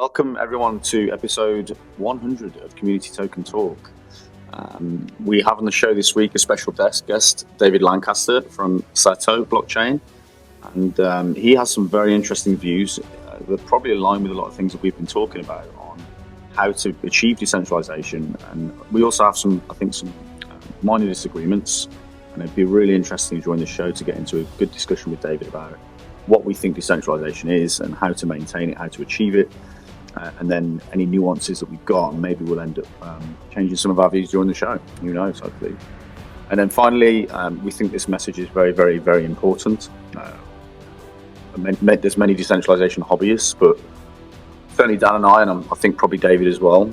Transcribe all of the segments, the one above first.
Welcome everyone to episode 100 of Community Token Talk. We have on the show this week a special guest, David Lancaster from Censorship-Blockchain, and he has some very interesting views that probably align with a lot of things that we've been talking about on how to achieve decentralization. And we also have some minor disagreements, and it'd be really interesting during the show to get into a good discussion with David about what we think decentralization is and how to maintain it, how to achieve it, and then any nuances that we've got, and maybe we'll end up changing some of our views during the show. Who knows, hopefully. And then finally, we think this message is very, very, very important. There's many decentralization hobbyists, but certainly Dan and I think probably David as well,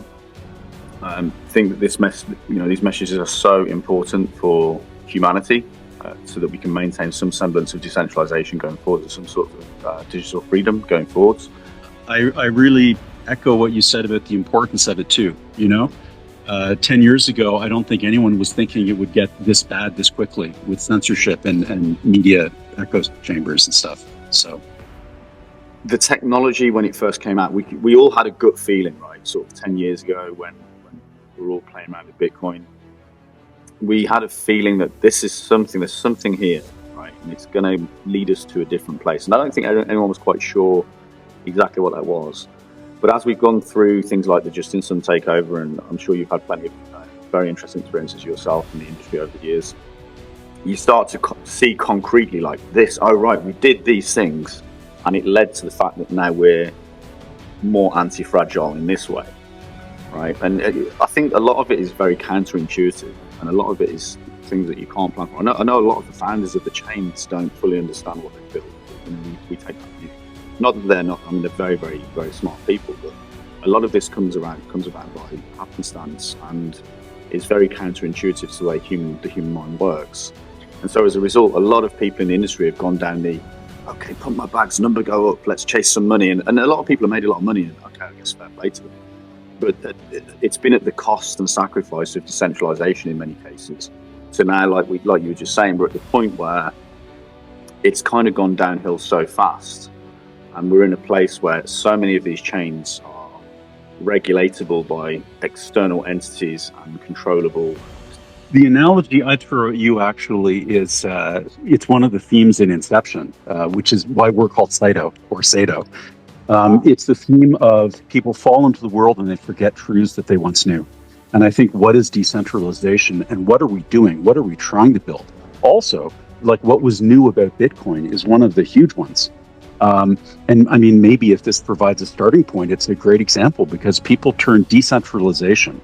think that these messages are so important for humanity, so that we can maintain some semblance of decentralization going forward, some sort of digital freedom going forwards. I really echo what you said about the importance of it too. 10 years ago, I don't think anyone was thinking it would get this bad this quickly with censorship and media echo chambers and stuff. So the technology, when it first came out, we all had a gut feeling, right? Sort of 10 years ago when we were all playing around with Bitcoin. We had a feeling that there's something here, right? And it's going to lead us to a different place. And I don't think anyone was quite sure exactly what that was. But as we've gone through things like the Justin Sun takeover, and I'm sure you've had plenty of very interesting experiences yourself in the industry over the years, you start to see concretely like this, oh, right, we did these things, and it led to the fact that now we're more anti-fragile in this way, right? And I think a lot of it is very counterintuitive. And a lot of it is things that you can't plan for. I know a lot of the founders of the chains don't fully understand what they've built. We take that view. Not that they're not. I mean, they're very, very, very smart people. But a lot of this comes about by happenstance, and is very counterintuitive to the way the human mind works. And so, as a result, a lot of people in the industry have gone down the pump my bags, number go up, let's chase some money. And a lot of people have made a lot of money. And I guess fair play to them. But it's been at the cost and sacrifice of decentralization in many cases. So now, like you were just saying, we're at the point where it's kind of gone downhill so fast, and we're in a place where so many of these chains are regulatable by external entities and controllable. The analogy I'd throw at you actually is it's one of the themes in Inception, which is why we're called Saito or Sato. It's the theme of people fall into the world and they forget truths that they once knew. And I think, what is decentralization and what are we doing? What are we trying to build? Also, like what was new about Bitcoin is one of the huge ones. And I mean, maybe if this provides a starting point, it's a great example because people turn decentralization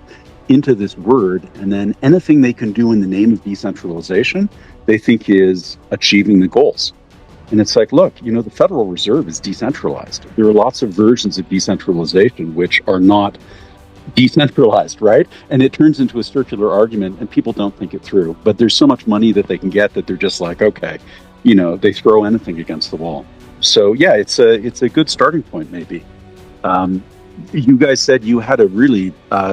into this word, and then anything they can do in the name of decentralization, they think is achieving the goals. And it's like, look, the Federal Reserve is decentralized. There are lots of versions of decentralization which are not decentralized, right? And it turns into a circular argument and people don't think it through. But there's so much money that they can get that they're just like, okay, they throw anything against the wall. So yeah, it's a good starting point maybe. You guys said you had a really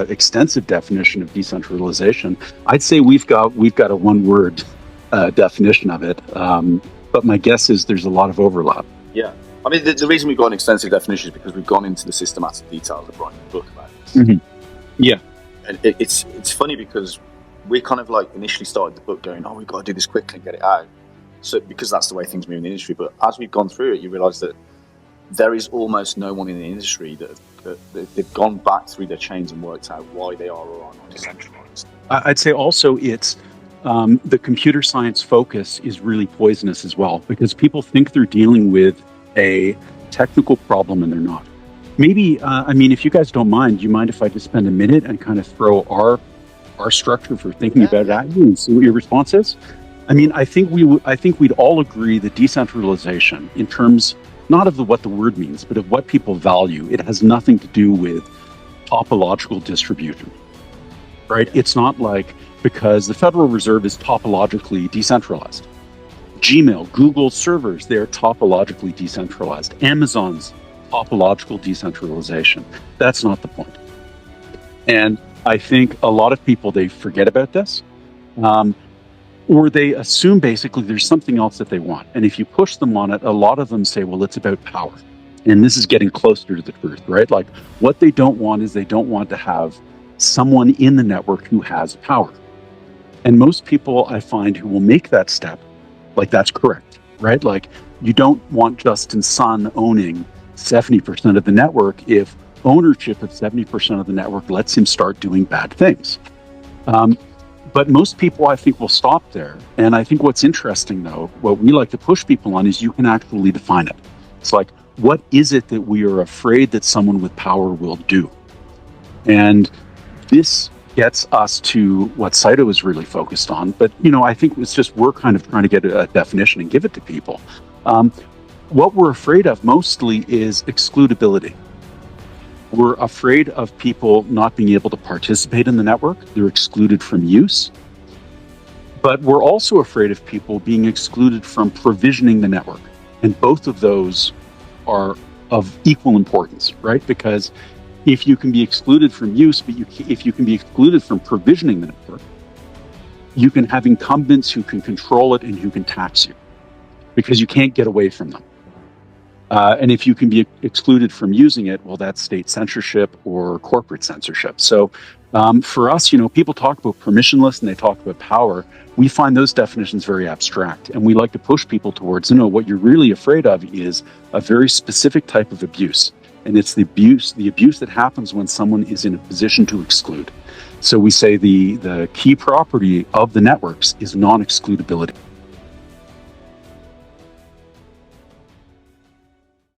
extensive definition of decentralization. I'd say we've got a one-word definition of it. But my guess is there's a lot of overlap. Yeah. I mean, the reason we've got an extensive definition is because we've gone into the systematic details of writing the book about this. Mm-hmm. Yeah. And it's funny because we kind of like initially started the book going, we've got to do this quickly and get it out. So because that's the way things move in the industry. But as we've gone through it, you realize that there is almost no one in the industry that they've gone back through their chains and worked out why they are or are not decentralized. I'd say also it's the computer science focus is really poisonous as well, because people think they're dealing with a technical problem and they're not. Maybe, if you guys don't mind, do you mind if I just spend a minute and kind of throw our structure for thinking about that and see what your response is? I think we'd all agree that decentralization, in terms not of what the word means, but of what people value, it has nothing to do with topological distribution, right? It's not like because the Federal Reserve is topologically decentralized. Gmail, Google servers, they're topologically decentralized. Amazon's topological decentralization. That's not the point. And I think a lot of people, they forget about this, or they assume basically there's something else that they want. And if you push them on it, a lot of them say, well, it's about power. And this is getting closer to the truth, right? Like, what they don't want is they don't want to have someone in the network who has power. And most people I find who will make that step, like, that's correct, right? Like, you don't want Justin Sun owning 70% of the network if ownership of 70% of the network lets him start doing bad things. But most people, I think, will stop there. And I think what's interesting, though, what we like to push people on is you can actually define it. It's like, what is it that we are afraid that someone with power will do? And this gets us to what Saito is really focused on. But, I think it's just we're kind of trying to get a definition and give it to people. What we're afraid of mostly is excludability. We're afraid of people not being able to participate in the network. They're excluded from use. But we're also afraid of people being excluded from provisioning the network. And both of those are of equal importance, right? Because if you can be excluded from use, but if you can be excluded from provisioning the network, you can have incumbents who can control it and who can tax you because you can't get away from them. And if you can be excluded from using it, well, that's state censorship or corporate censorship. So for us, people talk about permissionless and they talk about power. We find those definitions very abstract. And we like to push people towards, what you're really afraid of is a very specific type of abuse. And it's the abuse that happens when someone is in a position to exclude. So we say the key property of the networks is non-excludability.